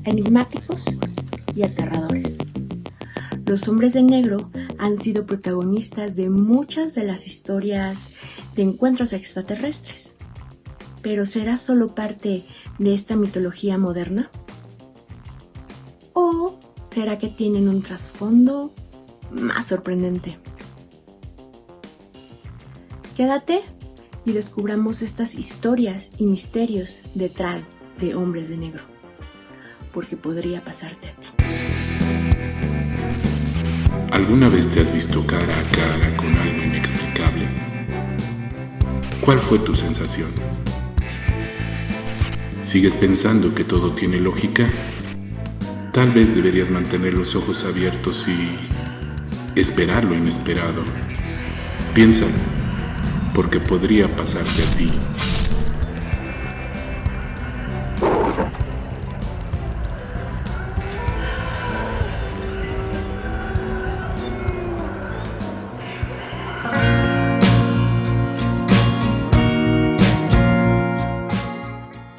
enigmáticos y aterradores. Los hombres de negro han sido protagonistas de muchas de las historias de encuentros extraterrestres. ¿Pero será solo parte de esta mitología moderna? ¿O será que tienen un trasfondo más sorprendente? Quédate y descubramos estas historias y misterios detrás de hombres de negro, porque podría pasarte a ti. ¿Alguna vez te has visto cara a cara con algo inexplicable? ¿Cuál fue tu sensación? ¿Sigues pensando que todo tiene lógica? Tal vez deberías mantener los ojos abiertos y esperar lo inesperado. Piénsalo, porque podría pasarte a ti.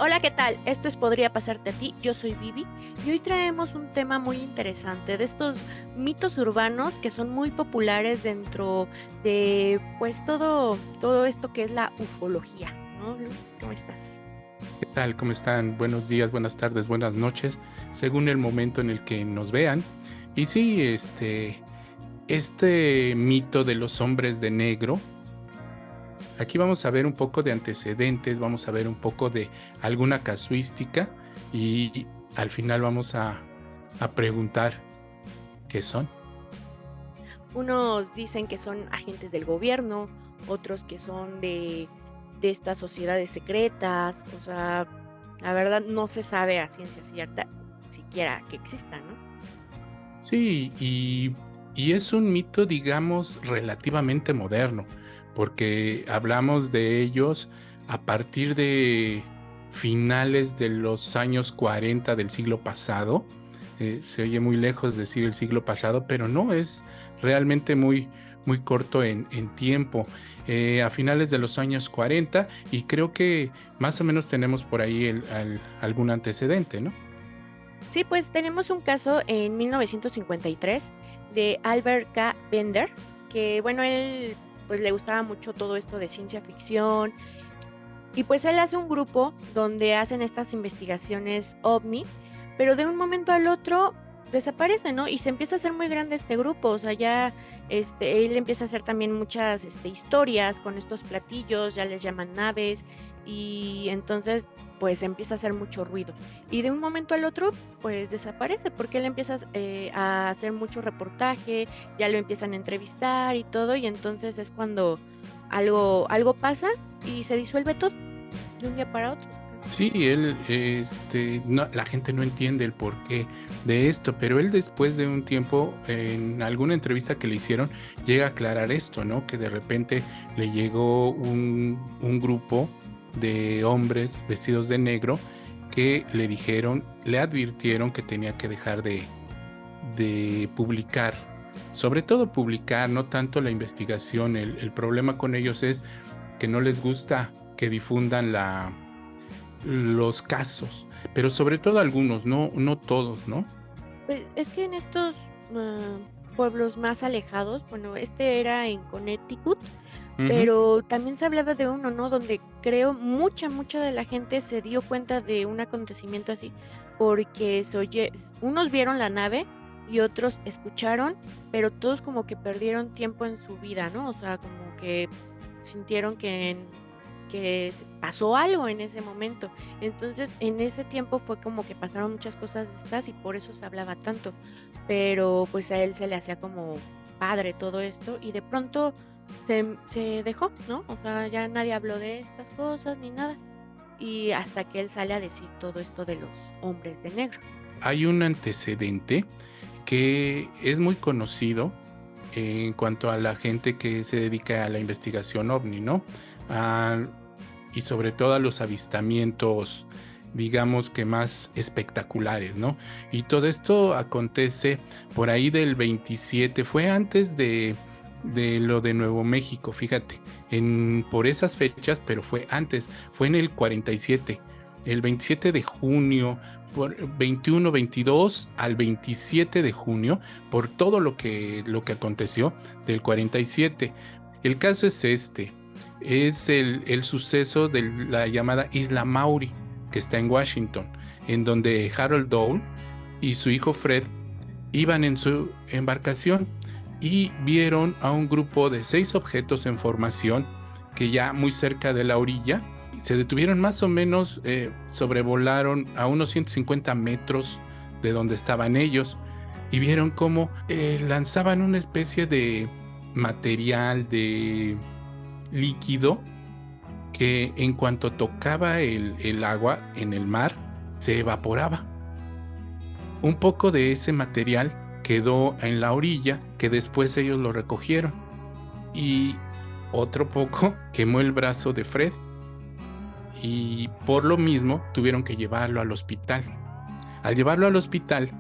Hola, ¿qué tal? Esto es Podría Pasarte a Ti, yo soy Vivi y hoy traemos un tema muy interesante de estos mitos urbanos que son muy populares dentro de pues todo esto que es la ufología, ¿no, Luis? ¿Cómo estás? ¿Qué tal? ¿Cómo están? Buenos días, buenas tardes, buenas noches, según el momento en el que nos vean. Y sí, este mito de los hombres de negro, aquí vamos a ver un poco de antecedentes, vamos a ver un poco de alguna casuística y al final vamos a preguntar qué son. Unos dicen que son agentes del gobierno, otros que son de estas sociedades secretas, o sea, la verdad no se sabe a ciencia cierta siquiera que existan, ¿no? Sí, y es un mito, digamos, relativamente moderno, porque hablamos de ellos a partir de finales de los años 40 del siglo pasado. Se oye muy lejos decir el siglo pasado, pero no, es realmente muy, muy corto en tiempo. A finales de los años 40, y creo que más o menos tenemos por ahí algún antecedente, ¿no? Sí, pues tenemos un caso en 1953 de Albert K. Bender, que bueno, él pues le gustaba mucho todo esto de ciencia ficción y pues él hace un grupo donde hacen estas investigaciones OVNI, pero de un momento al otro desaparece, ¿no? Y se empieza a hacer muy grande este grupo, o sea, ya él empieza a hacer también muchas historias con estos platillos, ya les llaman naves y entonces pues empieza a hacer mucho ruido. Y de un momento al otro pues desaparece porque él empieza a hacer mucho reportaje, ya lo empiezan a entrevistar y todo y entonces es cuando algo pasa y se disuelve todo de un día para otro. Sí, él, la gente no entiende el porqué de esto, pero él después de un tiempo, en alguna entrevista que le hicieron, llega a aclarar esto, ¿no? Que de repente le llegó un grupo de hombres vestidos de negro que le advirtieron que tenía que dejar de publicar, sobre todo publicar, no tanto la investigación. El problema con ellos es que no les gusta que difundan los casos, pero sobre todo algunos, no todos, ¿no? Pues es que en estos pueblos más alejados, bueno, este era en Connecticut, Ujú. pero también se hablaba de uno, ¿no? Donde creo mucha de la gente se dio cuenta de un acontecimiento así, porque unos vieron la nave y otros escucharon, pero todos como que perdieron tiempo en su vida, ¿no? O sea, como que sintieron pasó algo en ese momento. Entonces, en ese tiempo fue como que pasaron muchas cosas de estas y por eso se hablaba tanto. Pero pues a él se le hacía como padre todo esto y de pronto se dejó, ¿no? O sea, ya nadie habló de estas cosas ni nada. Y hasta que él sale a decir todo esto de los hombres de negro. Hay un antecedente que es muy conocido en cuanto a la gente que se dedica a la investigación OVNI, ¿no? Ah, y sobre todo a los avistamientos, digamos que más espectaculares, ¿no? Y todo esto acontece por ahí del 27, fue antes de lo de Nuevo México, fíjate, por esas fechas, pero fue antes, fue en el 47. el 27 de junio, por 21, 22 al 27 de junio, por todo lo que aconteció del 47. El caso es es el suceso de la llamada Isla Maury, que está en Washington, en donde Harold Dole y su hijo Fred iban en su embarcación y vieron a un grupo de 6 objetos en formación que ya muy cerca de la orilla se detuvieron, más o menos sobrevolaron a unos 150 metros de donde estaban ellos y vieron cómo lanzaban una especie de material, de líquido, que en cuanto tocaba el agua en el mar se evaporaba. Un poco de ese material quedó en la orilla, que después ellos lo recogieron, y otro poco quemó el brazo de Fred, y por lo mismo tuvieron que llevarlo al hospital. Al llevarlo al hospital,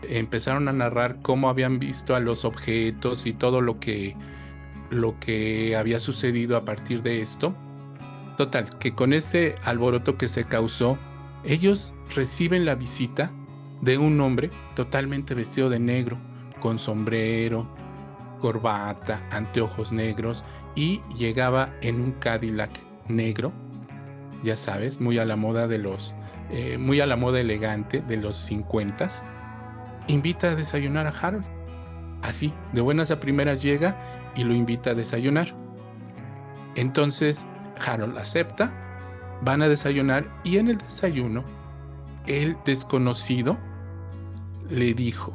empezaron a narrar cómo habían visto a los objetos y todo lo que había sucedido a partir de esto. Total, que con este alboroto que se causó, ellos reciben la visita de un hombre totalmente vestido de negro, con sombrero, corbata, anteojos negros, y llegaba en un Cadillac negro, ya sabes, muy a la moda muy a la moda elegante de los 50s. Invita a desayunar a Harold. Así, de buenas a primeras llega y lo invita a desayunar. Entonces Harold acepta, van a desayunar, y en el desayuno el desconocido le dijo,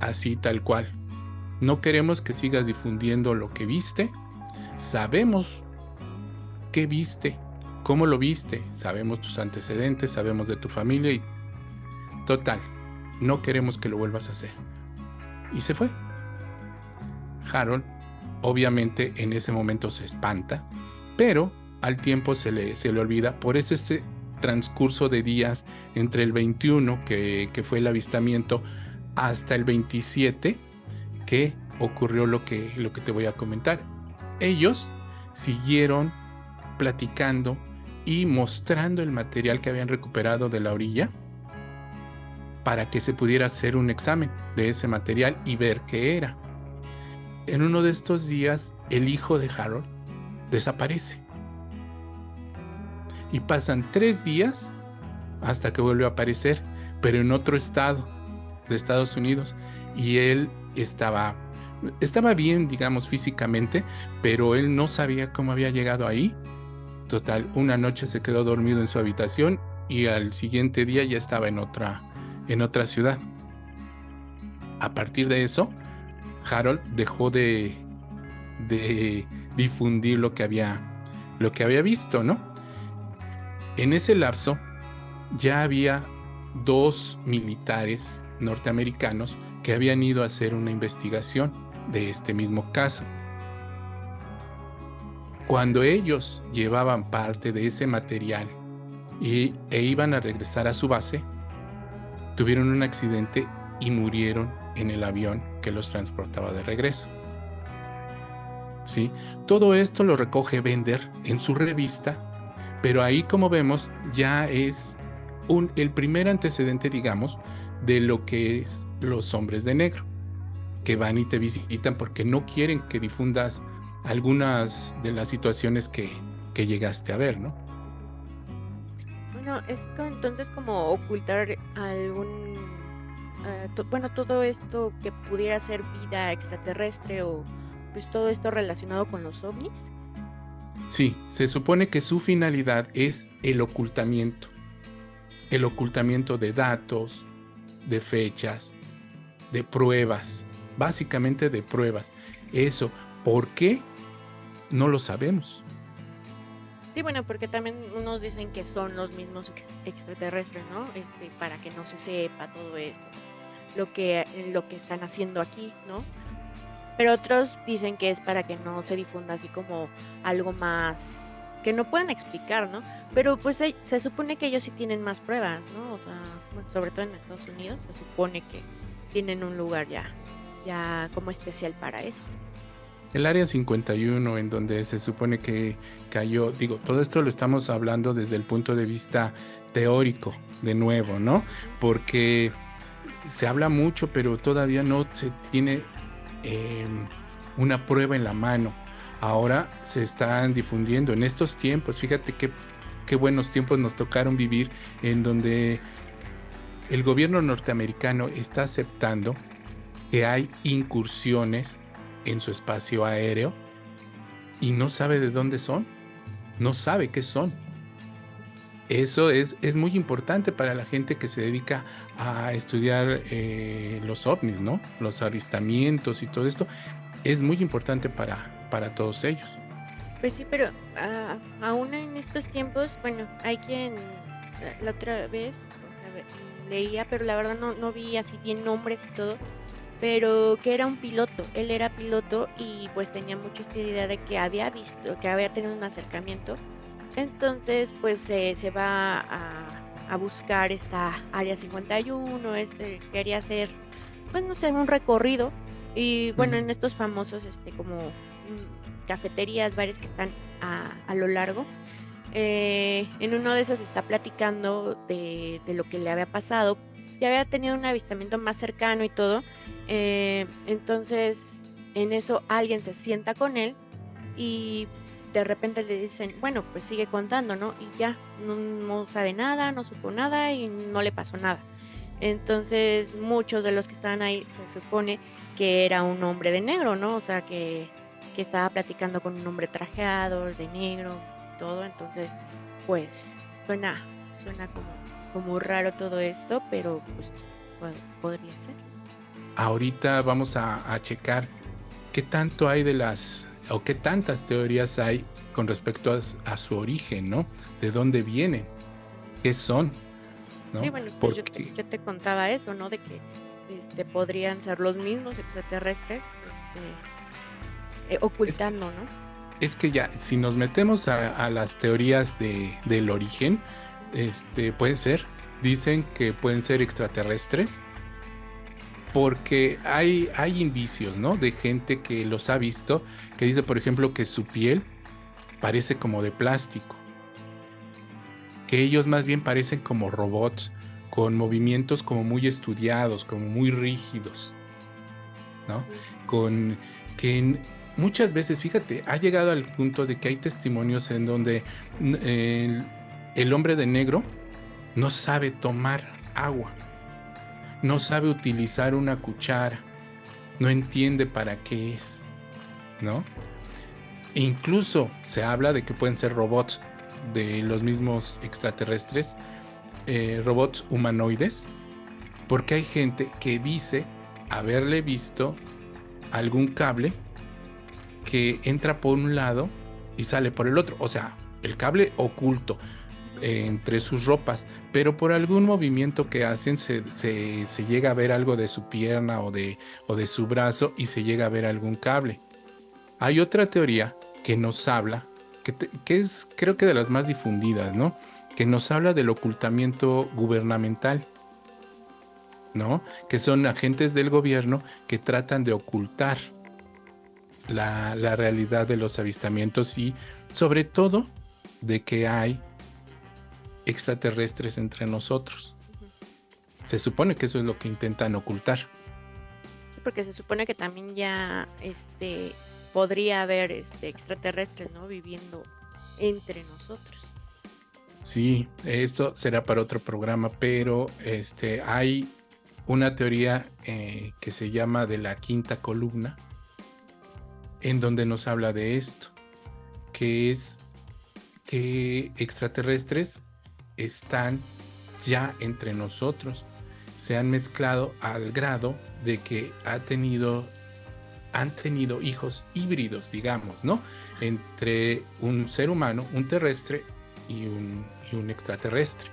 así tal cual: no queremos que sigas difundiendo lo que viste, sabemos qué viste, cómo lo viste, sabemos tus antecedentes, sabemos de tu familia, y total, no queremos que lo vuelvas a hacer. Y se fue. Harold obviamente en ese momento se espanta, pero al tiempo se le olvida. Por eso este transcurso de días entre el 21, que fue el avistamiento, hasta el 27, que ocurrió lo que te voy a comentar. Ellos siguieron platicando y mostrando el material que habían recuperado de la orilla para que se pudiera hacer un examen de ese material y ver qué era. En uno de estos días, el hijo de Harold desaparece. Y pasan 3 días hasta que vuelve a aparecer, pero en otro estado de Estados Unidos. Y él estaba bien, digamos, físicamente, pero él no sabía cómo había llegado ahí. Total, una noche se quedó dormido en su habitación y al siguiente día ya estaba en otra ciudad. A partir de eso, Harold dejó de difundir lo que había visto, ¿no? En ese lapso ya había 2 militares norteamericanos que habían ido a hacer una investigación de este mismo caso. Cuando ellos llevaban parte de ese material e iban a regresar a su base, tuvieron un accidente y murieron en el avión que los transportaba de regreso. ¿Sí? Todo esto lo recoge Bender en su revista, pero ahí, como vemos, ya es el primer antecedente, digamos, de lo que es los hombres de negro, que van y te visitan porque no quieren que difundas algunas de las situaciones que llegaste a ver, ¿no? Bueno, es entonces como ocultar algún, todo esto que pudiera ser vida extraterrestre, o pues todo esto relacionado con los ovnis. Sí, se supone que su finalidad es el ocultamiento de datos, de fechas, de pruebas, básicamente de pruebas. Eso, ¿por qué? No lo sabemos. Sí, bueno, porque también unos dicen que son los mismos extraterrestres, ¿no? Para que no se sepa todo esto, lo que están haciendo aquí, ¿no? Pero otros dicen que es para que no se difunda así como algo más que no puedan explicar, ¿no? Pero pues se supone que ellos sí tienen más pruebas, ¿no? O sea, bueno, sobre todo en Estados Unidos se supone que tienen un lugar ya como especial para eso. El Área 51, en donde se supone que cayó, digo, todo esto lo estamos hablando desde el punto de vista teórico, de nuevo, ¿no? Porque se habla mucho, pero todavía no se tiene una prueba en la mano. Ahora se están difundiendo en estos tiempos. Fíjate qué buenos tiempos nos tocaron vivir, en donde el gobierno norteamericano está aceptando que hay incursiones en su espacio aéreo y no sabe de dónde son, no sabe qué son. Eso es muy importante para la gente que se dedica a estudiar los ovnis, ¿no? Los avistamientos y todo esto. Es muy importante para todos ellos. Pues sí, pero aún en estos tiempos, bueno, hay quien la otra vez leía, pero la verdad no vi así bien nombres y todo, pero que era un piloto, él era piloto y pues tenía mucho esta idea de que había visto, que había tenido un acercamiento. Entonces pues se va a buscar esta área 51, quería hacer, pues no sé, un recorrido y bueno, en estos famosos como cafeterías, bares que están a lo largo. En uno de esos está platicando de lo que le había pasado. Ya había tenido un avistamiento más cercano y todo. Entonces, en eso alguien se sienta con él y de repente le dicen, bueno, pues sigue contando, ¿no? Y ya, no sabe nada, no supo nada y no le pasó nada. Entonces, muchos de los que estaban ahí se supone que era un hombre de negro, ¿no? O sea, que estaba platicando con un hombre trajeado, de negro, todo. Entonces, pues, suena como raro todo esto, pero pues podría ser. Ahorita vamos a checar qué tanto hay o qué tantas teorías hay con respecto a su origen, ¿no? De dónde vienen, qué son, ¿no? Sí, bueno, pues yo te contaba eso, ¿no? De que podrían ser los mismos extraterrestres ocultando, ¿no? Es que ya, si nos metemos a las teorías del origen, puede ser, dicen que pueden ser extraterrestres, porque hay indicios, ¿no? De gente que los ha visto, que dice, por ejemplo, que su piel parece como de plástico, que ellos más bien parecen como robots, con movimientos como muy estudiados, como muy rígidos, ¿no? Muchas veces, fíjate, ha llegado al punto de que hay testimonios en donde el hombre de negro no sabe tomar agua, no sabe utilizar una cuchara, no entiende para qué es, ¿no? E incluso se habla de que pueden ser robots de los mismos extraterrestres, robots humanoides, porque hay gente que dice haberle visto algún cable que entra por un lado y sale por el otro, o sea, el cable oculto entre sus ropas, pero por algún movimiento que hacen se llega a ver algo de su pierna o de su brazo y se llega a ver algún cable. Hay otra teoría que nos habla, que es creo que de las más difundidas, ¿no? Que nos habla del ocultamiento gubernamental, ¿no? Que son agentes del gobierno que tratan de ocultar la realidad de los avistamientos y sobre todo de que hay extraterrestres entre nosotros. Se supone que eso es lo que intentan ocultar. Porque se supone que también ya podría haber extraterrestres, ¿no? Viviendo entre nosotros. Sí, esto será para otro programa, pero hay una teoría que se llama de la quinta columna, en donde nos habla de esto, que es que extraterrestres están ya entre nosotros, se han mezclado al grado de que han tenido hijos híbridos, digamos, ¿no? Entre un ser humano, un terrestre y un extraterrestre.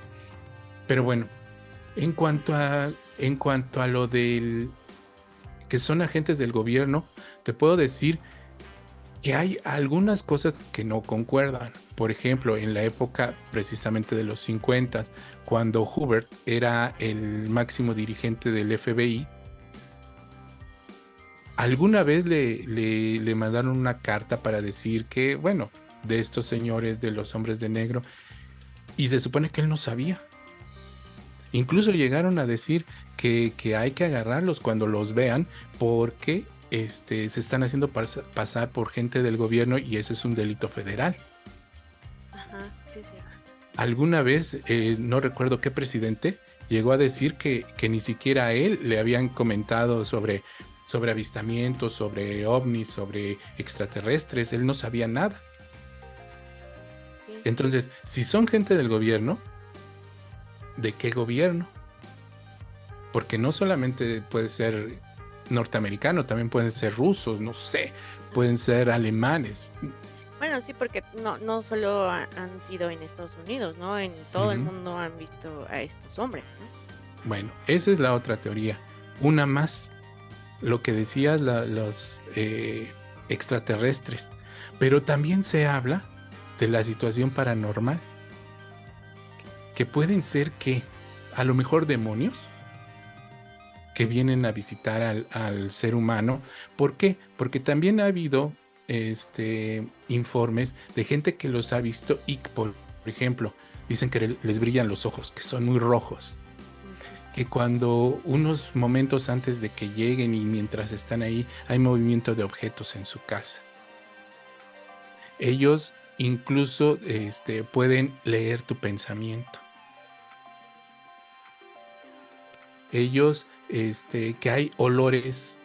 Pero bueno, en cuanto a lo del que son agentes del gobierno, te puedo decir que hay algunas cosas que no concuerdan. Por ejemplo, en la época precisamente de los 50, cuando Hoover era el máximo dirigente del FBI, Alguna vez le mandaron una carta para decir que, bueno, de estos señores, de los hombres de negro, y se supone que él no sabía. Incluso llegaron a decir que hay que agarrarlos cuando los vean porque se están haciendo pasar por gente del gobierno y ese es un delito federal. Ajá, sí, sí. Alguna vez, no recuerdo qué presidente, llegó a decir que ni siquiera a él le habían comentado sobre avistamientos, sobre ovnis, sobre extraterrestres. Él no sabía nada. Sí. Entonces, si son gente del gobierno, ¿de qué gobierno? Porque no solamente puede ser norteamericano, también pueden ser rusos, no sé, pueden ser alemanes. Bueno, sí, porque no solo han sido en Estados Unidos, ¿no? En todo el mundo han visto a estos hombres, ¿no? Bueno, esa es la otra teoría. Una más, lo que decías, los extraterrestres. Pero también se habla de la situación paranormal. Que pueden ser que, a lo mejor demonios, que vienen a visitar al ser humano. ¿Por qué? Porque también ha habido informes de gente que los ha visto y, por ejemplo, dicen que les brillan los ojos, que son muy rojos. Que cuando unos momentos antes de que lleguen y mientras están ahí, hay movimiento de objetos en su casa. Ellos incluso pueden leer tu pensamiento. Ellos, que hay olores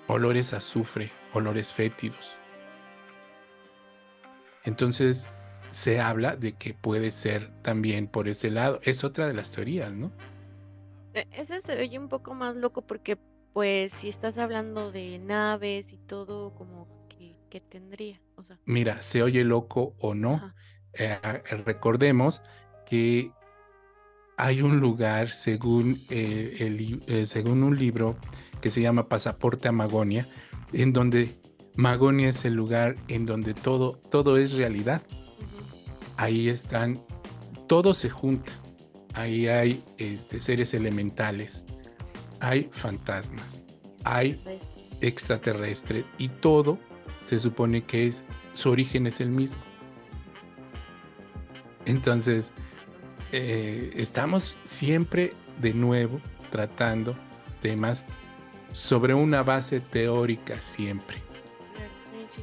a azufre, olores fétidos. Entonces, se habla de que puede ser también por ese lado. Es otra de las teorías, ¿no? Ese se oye un poco más loco porque, pues, si estás hablando de naves y todo, como que tendría, o sea. Mira, se oye loco o no. Recordemos que hay un lugar, según un libro que se llama Pasaporte a Magonia, en donde Magonia es el lugar en donde todo es realidad. Ahí están, todo se junta. Ahí hay seres elementales, hay fantasmas, hay extraterrestres y todo se supone que su origen es el mismo. Entonces, estamos siempre de nuevo tratando temas sobre una base teórica siempre. Sí.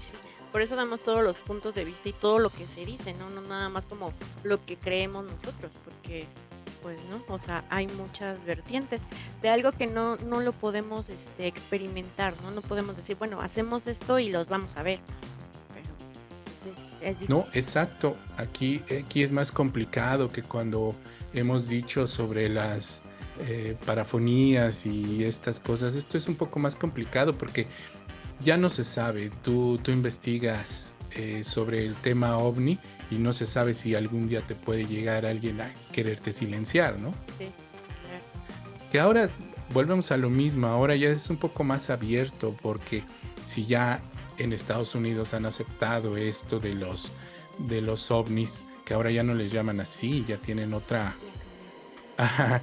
Por eso damos todos los puntos de vista y todo lo que se dice, ¿no? No nada más como lo que creemos nosotros, porque pues, ¿no? O sea, hay muchas vertientes de algo que no lo podemos experimentar, ¿no? No podemos decir, bueno, hacemos esto y los vamos a ver. Pero sí, es difícil. No, exacto. Aquí es más complicado que cuando hemos dicho sobre las parafonías y estas cosas. Esto es un poco más complicado porque ya no se sabe. Tú investigas sobre el tema OVNI y no se sabe si algún día te puede llegar alguien a quererte silenciar, ¿no? Sí. Que ahora volvemos a lo mismo. Ahora ya es un poco más abierto porque si ya en Estados Unidos han aceptado esto de los ovnis, que ahora ya no les llaman así, ya tienen otra. Ajá,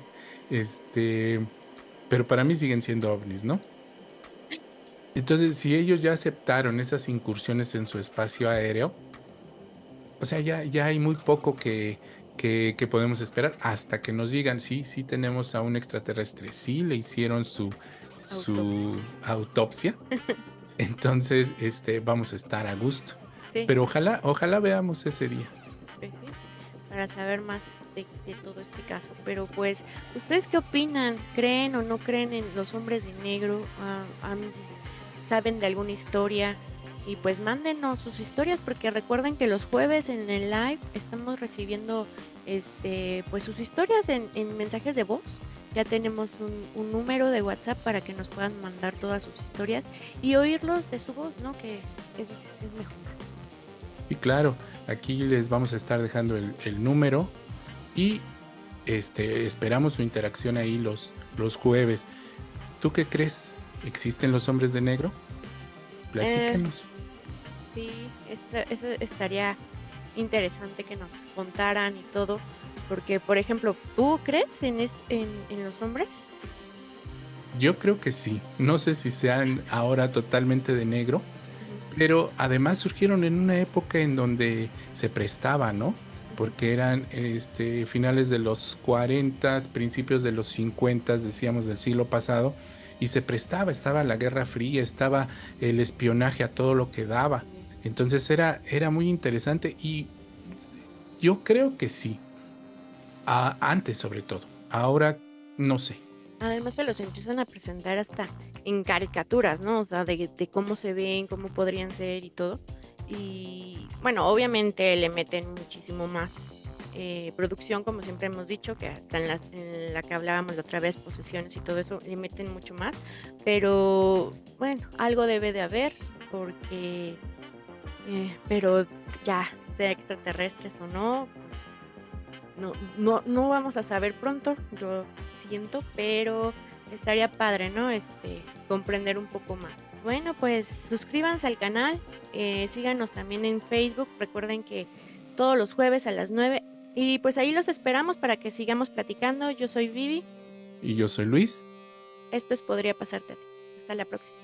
pero para mí siguen siendo ovnis, ¿no? Entonces, si ellos ya aceptaron esas incursiones en su espacio aéreo, o sea, ya hay muy poco que podemos esperar hasta que nos digan, sí tenemos a un extraterrestre, sí le hicieron su autopsia. Entonces, vamos a estar a gusto. Sí. Pero ojalá veamos ese día. Pues sí, para saber más de todo este caso. Pero pues, ¿ustedes qué opinan? ¿Creen o no creen en los hombres de negro? ¿Saben de alguna historia? Y pues mándenos sus historias, porque recuerden que los jueves en el live estamos recibiendo pues sus historias en mensajes de voz. Ya tenemos un número de WhatsApp para que nos puedan mandar todas sus historias y oírlos de su voz, ¿no? Que es mejor. Sí, claro. Aquí les vamos a estar dejando el número y esperamos su interacción ahí los jueves. ¿Tú qué crees? ¿Existen los hombres de negro? Platícanos. Sí, eso estaría interesante que nos contaran y todo, porque por ejemplo, ¿tú crees en los hombres? Yo creo que sí. No sé si sean ahora totalmente de negro, Ujú, pero además surgieron en una época en donde se prestaba, ¿no? ujú. Porque eran finales de los 40, principios de los 50, decíamos, del siglo pasado, y se prestaba, estaba la Guerra Fría, estaba el espionaje a todo lo que daba. Entonces era muy interesante y yo creo que sí, antes sobre todo. Ahora no sé. Además te los empiezan a presentar hasta en caricaturas, ¿no? O sea, de cómo se ven, cómo podrían ser y todo. Y bueno, obviamente le meten muchísimo más producción, como siempre hemos dicho, que hasta en la que hablábamos la otra vez, posesiones y todo eso, le meten mucho más. Pero bueno, algo debe de haber, porque, pero ya, sea extraterrestres o no, pues no vamos a saber pronto, yo siento, pero estaría padre, ¿no? Comprender un poco más. Bueno, pues suscríbanse al canal, síganos también en Facebook, recuerden que todos los jueves a las 9 y pues ahí los esperamos para que sigamos platicando. Yo soy Vivi, Y yo soy Luis. esto es Podría Pasarte a ti. Hasta la próxima.